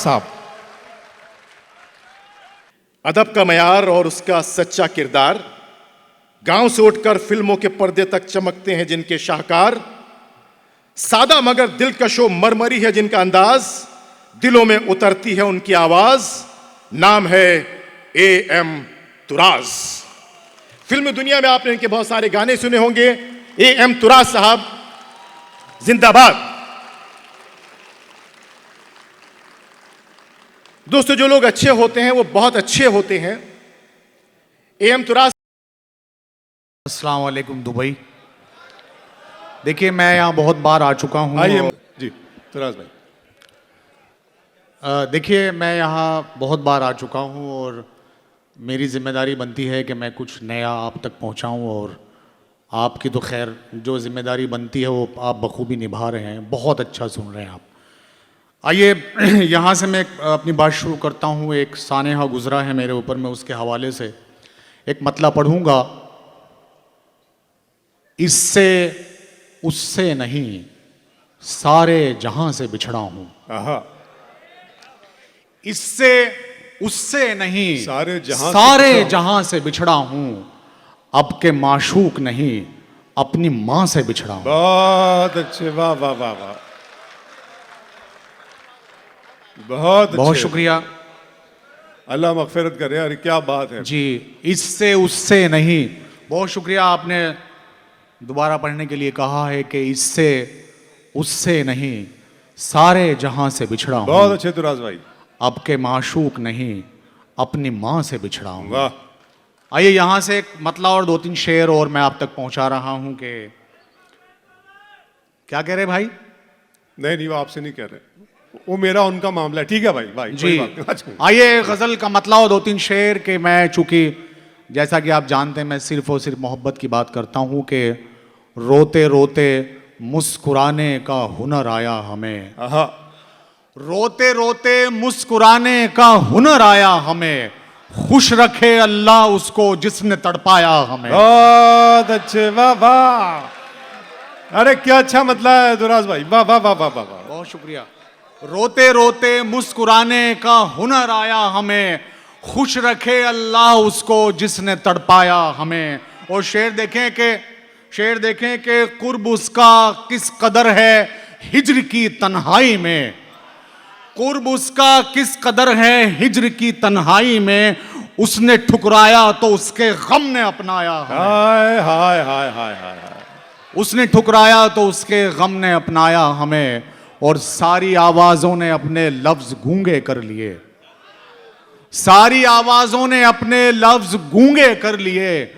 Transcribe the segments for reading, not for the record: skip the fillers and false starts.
साहब। अदब का मयार और उसका सच्चा किरदार, गांव से उठकर फिल्मों के पर्दे तक चमकते हैं जिनके शाहकार, सादा मगर दिलकशो मरमरी है जिनका अंदाज, दिलों में उतरती है उनकी आवाज, नाम है ए.एम. तुराज। फिल्म दुनिया में आपने इनके बहुत सारे गाने सुने होंगे। ए.एम. तुराज साहब जिंदाबाद। दोस्तों, जो लोग अच्छे होते हैं वो बहुत अच्छे होते हैं। ए.एम. तुराज। अस्सलाम वालेकुम दुबई। देखिए, मैं यहाँ बहुत बार आ चुका हूँ। आइए जी तुराज भाई। देखिए, मैं यहाँ बहुत बार आ चुका हूँ और मेरी जिम्मेदारी बनती है कि मैं कुछ नया आप तक पहुँचाऊँ, और आपकी तो खैर जो जिम्मेदारी बनती है वो आप बखूबी निभा रहे हैं। बहुत अच्छा सुन रहे हैं आप। आइए यहाँ से मैं अपनी बात शुरू करता हूँ। एक सानेहा गुजरा है मेरे ऊपर, मैं उसके हवाले से एक मतला पढ़ूँगा। इससे उससे नहीं, सारे जहां से बिछड़ा हूं। इससे उससे नहीं, सारे जहां से बिछड़ा हूं। अब के माशूक नहीं, अपनी मां से बिछड़ा हूं। बहुत अच्छे, वाह वाह वाह वाह, बहुत शुक्रिया। अल्लाह मगफिरत करे यार, क्या बात है जी। इससे उससे नहीं, बहुत शुक्रिया। आपने दोबारा पढ़ने के लिए कहा है कि इससे उससे नहीं, सारे जहां से बिछड़ा हूं। बहुत अच्छे तुराज भाई। अब के माशूक नहीं, अपनी मां से बिछड़ा हूं। वाह। आइए यहां से एक मतला और दो तीन शेर और मैं आप तक पहुंचा रहा हूं कि क्या कह रहे भाई? नहीं, वो आपसे नहीं कह रहे, वो मेरा उनका मामला है। ठीक है भाई भाई जी। आइए गजल का मतला और दो तीन शेर के मैं, चूंकि जैसा कि आप जानते हैं मैं सिर्फ और सिर्फ मोहब्बत की बात करता हूं कि रोते रोते मुस्कुराने का हुनर आया हमें। रोते रोते मुस्कुराने का हुनर आया हमें, खुश रखे अल्लाह उसको जिसने तड़पाया हमें। बहुत अच्छे, वाह वाह। अरे क्या अच्छा मतलब है तुराज भाई, वाह वाह वाह वाह वाह। बहुत शुक्रिया। रोते रोते मुस्कुराने का हुनर आया हमें, खुश रखे अल्लाह उसको जिसने तड़पाया हमें। और शेर देखें कि कुर्ब उसका किस कदर है हिज्र की तन्हाई में। कुर्ब उसका किस कदर है हिज्र की तन्हाई में, उसने ठुकराया तो उसके गम ने अपनाया हमें। हाय हाय हाय हाय हाय। उसने ठुकराया तो उसके गम ने अपनाया हमें, और सारी आवाजों ने अपने लफ्ज गूंगे कर लिए। सारी आवाजों ने अपने लफ्ज गूंगे कर लिए,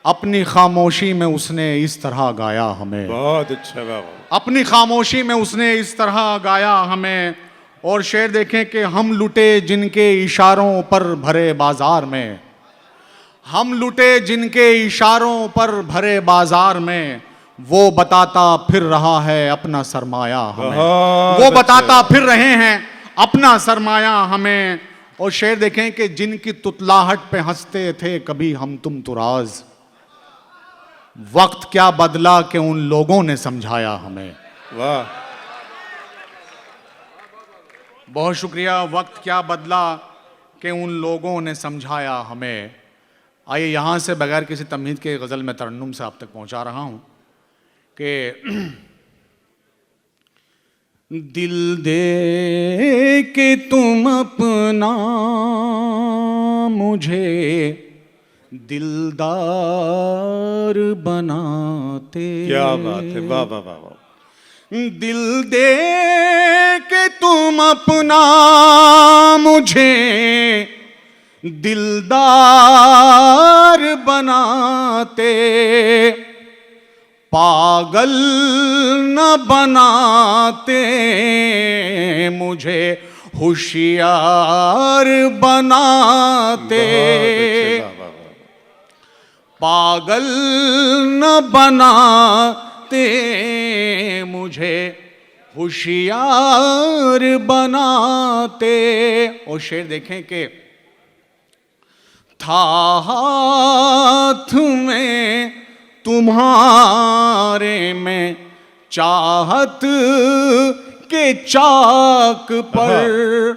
अपनी खामोशी में उसने इस तरह गाया हमें। बहुत अच्छा बाबा। अपनी खामोशी में उसने इस तरह गाया हमें। और शेर देखें कि हम लुटे जिनके इशारों पर भरे बाजार में, हम लुटे जिनके इशारों पर भरे बाजार में, वो बताता फिर रहा है अपना सरमाया हमें। वो बताता फिर रहे हैं अपना सरमाया हमें। और शेर देखें कि जिनकी तुतलाहट पे हंसते थे कभी हम तुम तुराज, वक्त क्या बदला कि उन लोगों ने समझाया हमें। वाह। बहुत शुक्रिया। वक्त क्या बदला कि उन लोगों ने समझाया हमें। आइए यहाँ से बगैर किसी तमहीद के गज़ल में तरन्नुम से आप तक पहुँचा रहा हूँ कि दिल दे के तुम अपना मुझे दिलदार बनाते। क्या बात है, वाह वाह वाह वाह। दिल दे के तुम अपना मुझे दिलदार बनाते, पागल न बनाते मुझे होशियार बनाते। पागल न बनाते मुझे होशियार बनाते। और शेर देखें कि था हाथ में तुम्हारे में चाहत के चाक पर,